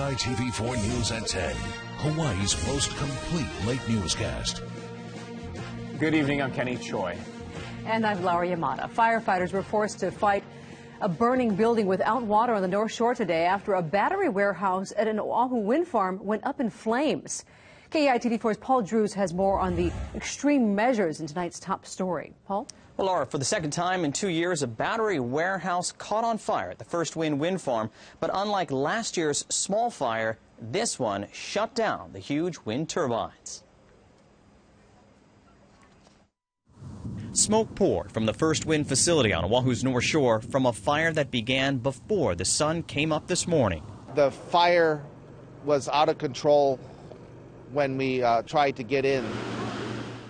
KITV4 News at 10, Hawaii's most complete late newscast. Good evening, I'm Kenny Choi. And I'm Laura Yamada. Firefighters were forced to fight a burning building without water on the North Shore today after a battery warehouse at an Oahu wind farm went up in flames. KITV4's Paul Drews has more on the extreme measures in tonight's top story. Paul? Well, Laura, for the second time in 2 years, a battery warehouse caught on fire at the First Wind farm. But unlike last year's small fire, this one shut down the huge wind turbines. Smoke poured from the First Wind facility on Oahu's North Shore from a fire that began before the sun came up this morning. The fire was out of control when we tried to get in.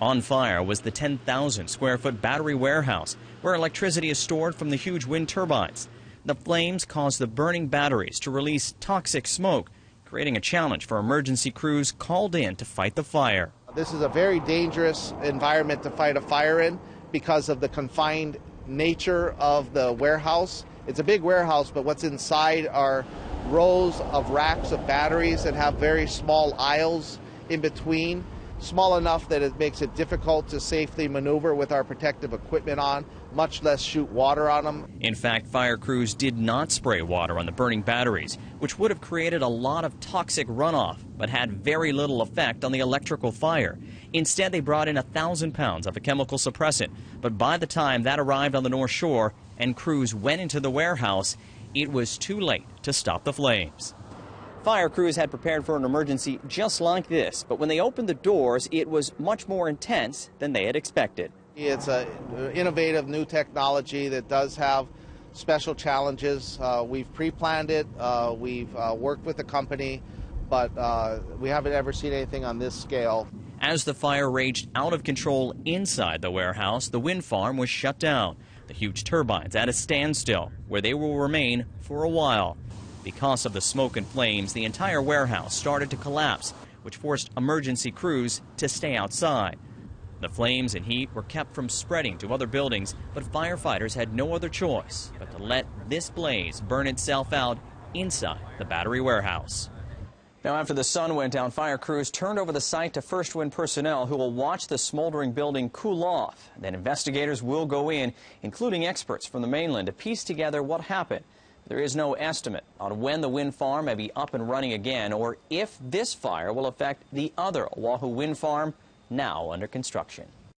On fire was the 10,000 square foot battery warehouse where electricity is stored from the huge wind turbines. The flames caused the burning batteries to release toxic smoke, creating a challenge for emergency crews called in to fight the fire. This is a very dangerous environment to fight a fire in because of the confined nature of the warehouse. It's a big warehouse, but what's inside are rows of racks of batteries that have very small aisles in between, small enough that it makes it difficult to safely maneuver with our protective equipment on, much less shoot water on them. In fact, fire crews did not spray water on the burning batteries, which would have created a lot of toxic runoff, but had very little effect on the electrical fire. Instead, they brought in 1,000 pounds of a chemical suppressant, but by the time that arrived on the North Shore and crews went into the warehouse, it was too late to stop the flames. Fire crews had prepared for an emergency just like this, but when they opened the doors, it was much more intense than they had expected. It's an innovative new technology that does have special challenges. We've pre-planned it, we've worked with the company, but we haven't ever seen anything on this scale. As the fire raged out of control inside the warehouse, the wind farm was shut down. The huge turbines at a standstill, where they will remain for a while. Because of the smoke and flames, the entire warehouse started to collapse, which forced emergency crews to stay outside. The flames and heat were kept from spreading to other buildings, but firefighters had no other choice but to let this blaze burn itself out inside the battery warehouse. Now, after the sun went down, fire crews turned over the site to First Wind personnel who will watch the smoldering building cool off. Then investigators will go in, including experts from the mainland, to piece together what happened. There is no estimate on when the wind farm may be up and running again or if this fire will affect the other Oahu wind farm now under construction.